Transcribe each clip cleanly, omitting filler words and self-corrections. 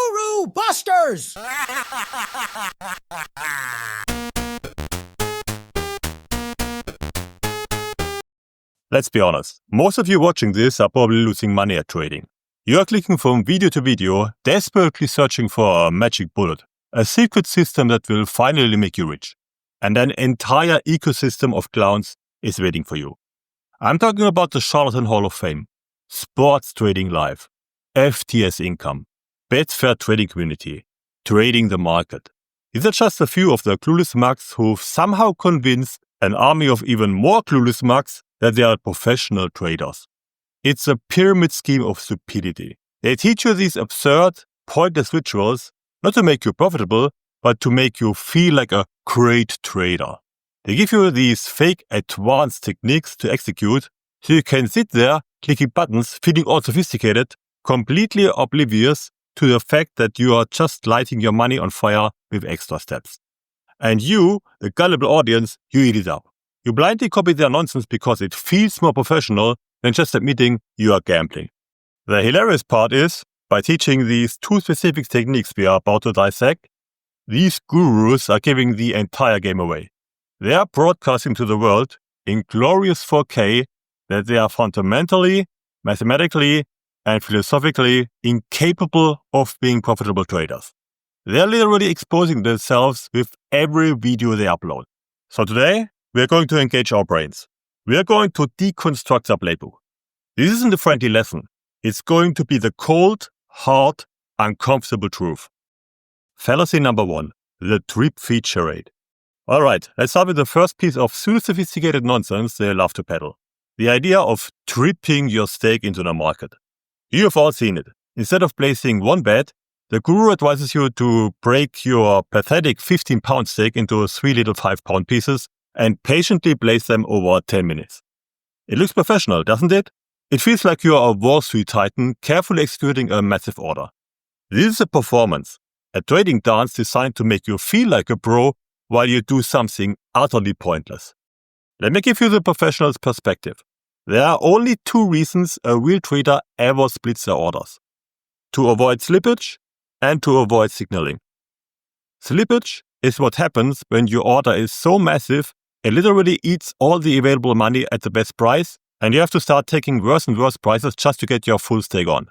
Guru Busters! Let's be honest, most of you watching this are probably losing money at trading. You are clicking from video to video, desperately searching for a magic bullet, a secret system that will finally make you rich. And an entire ecosystem of clowns is waiting for you. I'm talking about the Charlatan Hall of Fame, Sports Trading Live, FTS Income, Betfair Trading Community, Trading the Market. These are just a few of the clueless mugs who've somehow convinced an army of even more clueless mugs that they are professional traders. It's a pyramid scheme of stupidity. They teach you these absurd, pointless rituals, not to make you profitable, but to make you feel like a great trader. They give you these fake advanced techniques to execute, so you can sit there clicking buttons, feeling all sophisticated, completely oblivious to the fact that you are just lighting your money on fire with extra steps. And you, the gullible audience, you eat it up. You blindly copy their nonsense because it feels more professional than just admitting you are gambling. The hilarious part is, by teaching these two specific techniques we are about to dissect, these gurus are giving the entire game away. They are broadcasting to the world in glorious 4K that they are fundamentally, mathematically, and philosophically incapable of being profitable traders. They are literally exposing themselves with every video they upload. So today, we are going to engage our brains. We are going to deconstruct the playbook. This isn't a friendly lesson. It's going to be the cold, hard, uncomfortable truth. Fallacy number 1, the drip feed charade. Alright, let's start with the first piece of pseudo-sophisticated nonsense they love to peddle. The idea of dripping your stake into the market. You have all seen it. Instead of placing one bet, the guru advises you to break your pathetic 15-pound stake into 3 little 5-pound pieces and patiently place them over 10 minutes. It looks professional, doesn't it? It feels like you are a Wall Street titan carefully executing a massive order. This is a performance, a trading dance designed to make you feel like a pro while you do something utterly pointless. Let me give you the professional's perspective. There are only 2 reasons a real trader ever splits their orders: to avoid slippage and to avoid signaling. Slippage is what happens when your order is so massive it literally eats all the available money at the best price, and you have to start taking worse and worse prices just to get your full stake on.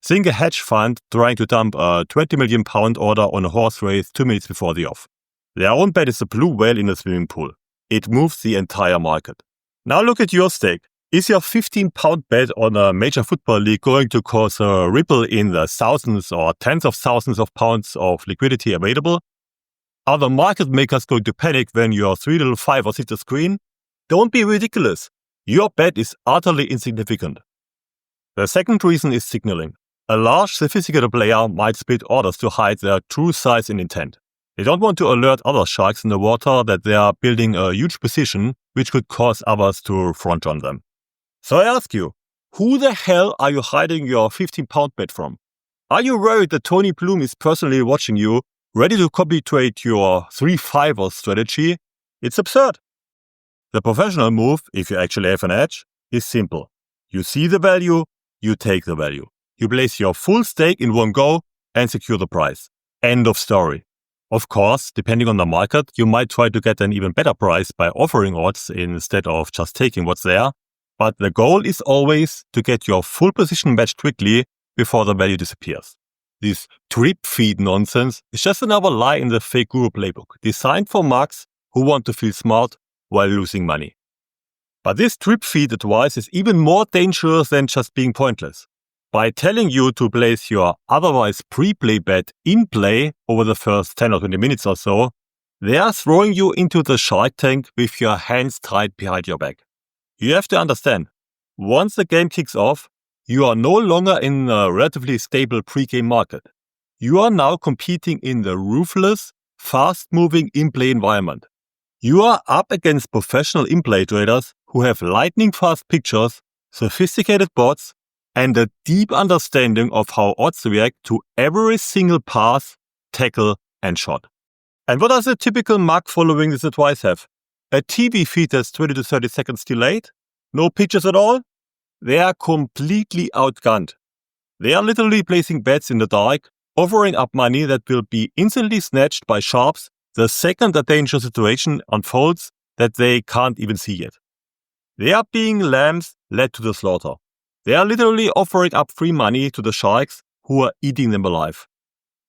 Think a hedge fund trying to dump a 20 million pound order on a horse race 2 minutes before the off. Their own bet is a blue whale in a swimming pool. It moves the entire market. Now look at your stake. Is your 15-pound bet on a major football league going to cause a ripple in the thousands or tens of thousands of pounds of liquidity available? Are the market makers going to panic when your 3 little 5 or 6 screen? Don't be ridiculous. Your bet is utterly insignificant. The second reason is signaling. A large, sophisticated player might split orders to hide their true size and intent. They don't want to alert other sharks in the water that they are building a huge position which could cause others to front on them. So I ask you, who the hell are you hiding your 15-pound bet from? Are you worried that Tony Bloom is personally watching you, ready to copy trade your 3-5er strategy? It's absurd. The professional move, if you actually have an edge, is simple. You see the value, you take the value. You place your full stake in one go and secure the price. End of story. Of course, depending on the market, you might try to get an even better price by offering odds instead of just taking what's there. But the goal is always to get your full position matched quickly before the value disappears. This drip feed nonsense is just another lie in the fake guru playbook, designed for mugs who want to feel smart while losing money. But this drip feed advice is even more dangerous than just being pointless. By telling you to place your otherwise pre-play bet in play over the first 10 or 20 minutes or so, they are throwing you into the shark tank with your hands tied behind your back. You have to understand, once the game kicks off, you are no longer in a relatively stable pre-game market. You are now competing in the ruthless, fast-moving in-play environment. You are up against professional in-play traders who have lightning-fast pictures, sophisticated bots, and a deep understanding of how odds react to every single pass, tackle, and shot. And what does a typical mug following this advice have? A TV feed that's 20 to 30 seconds delayed? No pictures at all? They are completely outgunned. They are literally placing bets in the dark, offering up money that will be instantly snatched by sharps the second a dangerous situation unfolds that they can't even see yet. They are being lambs led to the slaughter. They are literally offering up free money to the sharks who are eating them alive.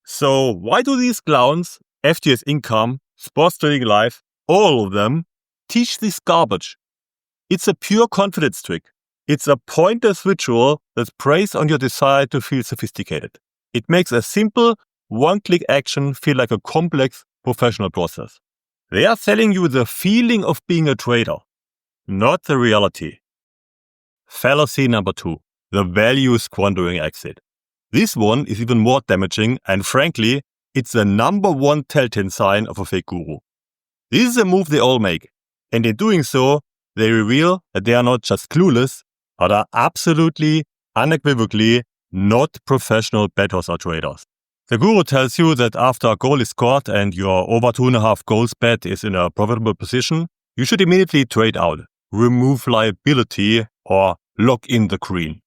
So why do these clowns, FTS Income, Sports Trading Live, all of them, teach this garbage? It's a pure confidence trick. It's a pointless ritual that preys on your desire to feel sophisticated. It makes a simple, one-click action feel like a complex professional process. They are selling you the feeling of being a trader, not the reality. Fallacy number 2, the value squandering exit. This one is even more damaging, and frankly, it's the number one telltale sign of a fake guru. This is a move they all make, and in doing so, they reveal that they are not just clueless, but are absolutely, unequivocally not professional bettors or traders. The guru tells you that after a goal is scored and your over 2.5 goals bet is in a profitable position, you should immediately trade out, remove liability, or lock in the green.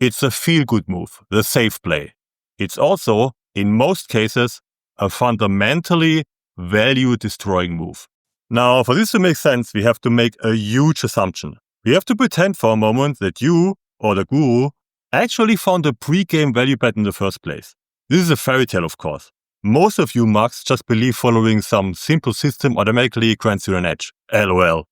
It's a feel-good move, the safe play. It's also, in most cases, a fundamentally value-destroying move. Now, for this to make sense, we have to make a huge assumption. We have to pretend for a moment that you, or the guru, actually found a pre-game value bet in the first place. This is a fairy tale, of course. Most of you mugs just believe following some simple system automatically grants you an edge. LOL.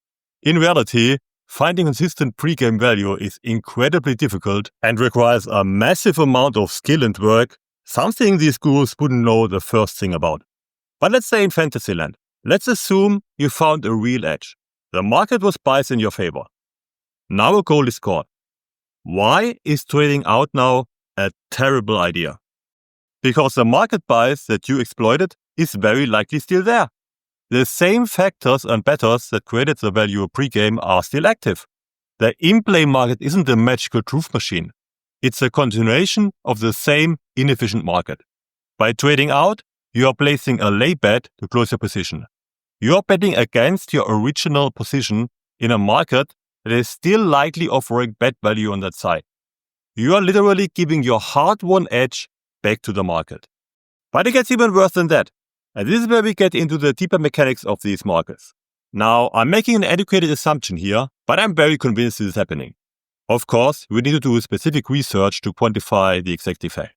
In reality, finding consistent pre-game value is incredibly difficult and requires a massive amount of skill and work, something these gurus wouldn't know the first thing about. But let's say in Fantasyland, let's assume you found a real edge. The market was biased in your favor. Now a goal is scored. Why is trading out now a terrible idea? Because the market bias that you exploited is very likely still there. The same factors and bettors that created the value pre-game are still active. The in-play market isn't a magical truth machine. It's a continuation of the same inefficient market. By trading out, you are placing a lay bet to close your position. You are betting against your original position in a market that is still likely offering bet value on that side. You are literally giving your hard-won edge back to the market. But it gets even worse than that. And this is where we get into the deeper mechanics of these markets. Now, I'm making an educated assumption here, but I'm very convinced this is happening. Of course, we need to do specific research to quantify the exact effect.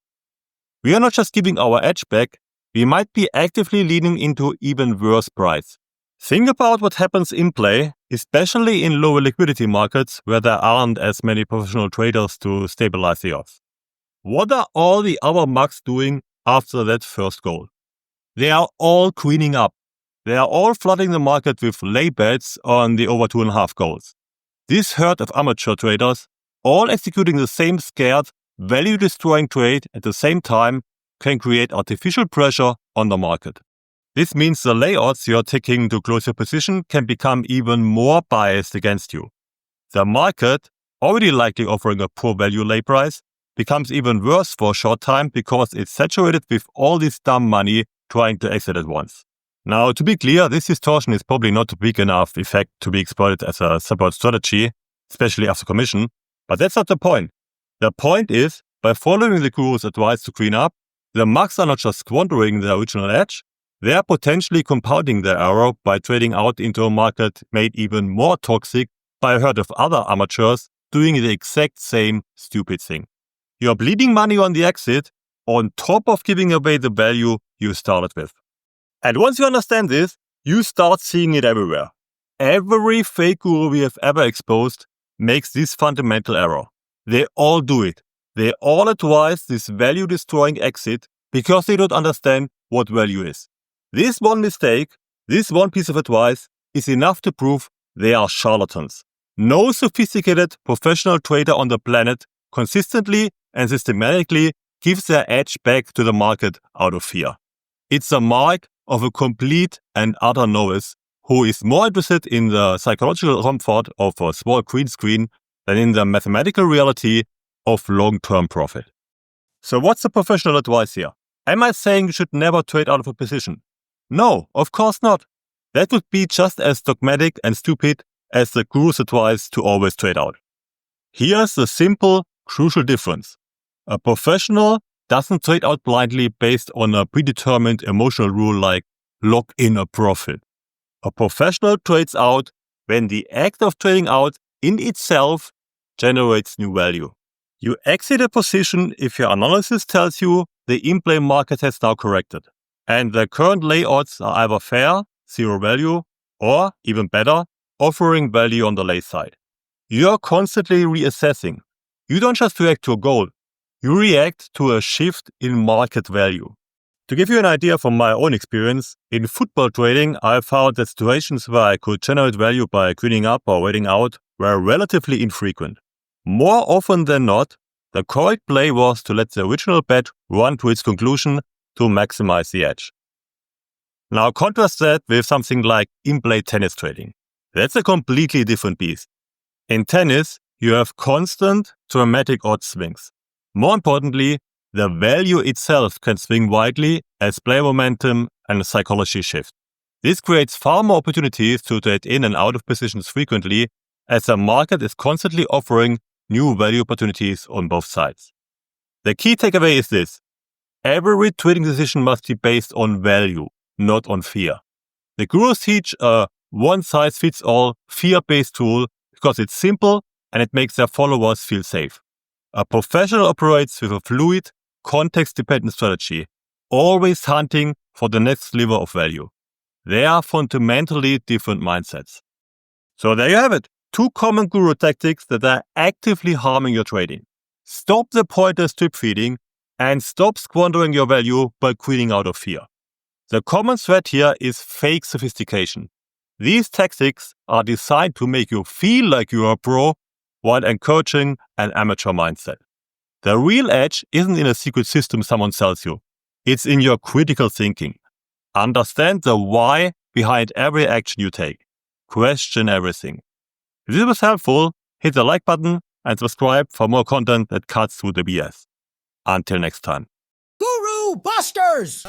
We are not just giving our edge back, we might be actively leaning into even worse price. Think about what happens in play, especially in lower liquidity markets where there aren't as many professional traders to stabilize the odds. What are all the other mugs doing after that first goal? They are all queening up. They are all flooding the market with lay bets on the over 2.5 goals. This herd of amateur traders, all executing the same scared, value-destroying trade at the same time, can create artificial pressure on the market. This means the lay odds you are taking to close your position can become even more biased against you. The market, already likely offering a poor value lay price, becomes even worse for a short time because it's saturated with all this dumb money trying to exit at once. Now, to be clear, this distortion is probably not a big enough effect to be exploited as a support strategy, especially after commission, but that's not the point. The point is, by following the guru's advice to clean up, the mugs are not just squandering their original edge, they are potentially compounding their error by trading out into a market made even more toxic by a herd of other amateurs doing the exact same stupid thing. You are bleeding money on the exit on top of giving away the value you started with. And once you understand this, you start seeing it everywhere. Every fake guru we have ever exposed makes this fundamental error. They all do it. They all advise this value-destroying exit because they don't understand what value is. This one mistake, this one piece of advice is enough to prove they are charlatans. No sophisticated professional trader on the planet consistently and systematically gives their edge back to the market out of fear. It's a mark of a complete and utter novice who is more interested in the psychological comfort of a small green screen than in the mathematical reality of long-term profit. So what's the professional advice here? Am I saying you should never trade out of a position? No, of course not. That would be just as dogmatic and stupid as the guru's advice to always trade out. Here's the simple, crucial difference. A professional doesn't trade out blindly based on a predetermined emotional rule like lock in a profit. A professional trades out when the act of trading out in itself generates new value. You exit a position if your analysis tells you the in-play market has now corrected, and the current lay odds are either fair, zero value, or, even better, offering value on the lay side. You're constantly reassessing. You don't just react to a goal, you react to a shift in market value. To give you an idea from my own experience, in football trading, I found that situations where I could generate value by queening up or waiting out were relatively infrequent. More often than not, the correct play was to let the original bet run to its conclusion to maximize the edge. Now contrast that with something like in-play tennis trading. That's a completely different beast. In tennis, you have constant, dramatic odds swings. More importantly, the value itself can swing widely as player momentum and psychology shift. This creates far more opportunities to trade in and out of positions frequently, as the market is constantly offering new value opportunities on both sides. The key takeaway is this: every trading decision must be based on value, not on fear. The gurus teach a one-size-fits-all fear-based tool because it's simple and it makes their followers feel safe. A professional operates with a fluid, context-dependent strategy, always hunting for the next sliver of value. They are fundamentally different mindsets. So there you have it. 2 common guru tactics that are actively harming your trading. Stop the pointer strip feeding and stop squandering your value by queening out of fear. The common thread here is fake sophistication. These tactics are designed to make you feel like you are a pro while encouraging an amateur mindset. The real edge isn't in a secret system someone sells you. It's in your critical thinking. Understand the why behind every action you take. Question everything. If this was helpful, hit the like button and subscribe for more content that cuts through the BS. Until next time. Guru Busters!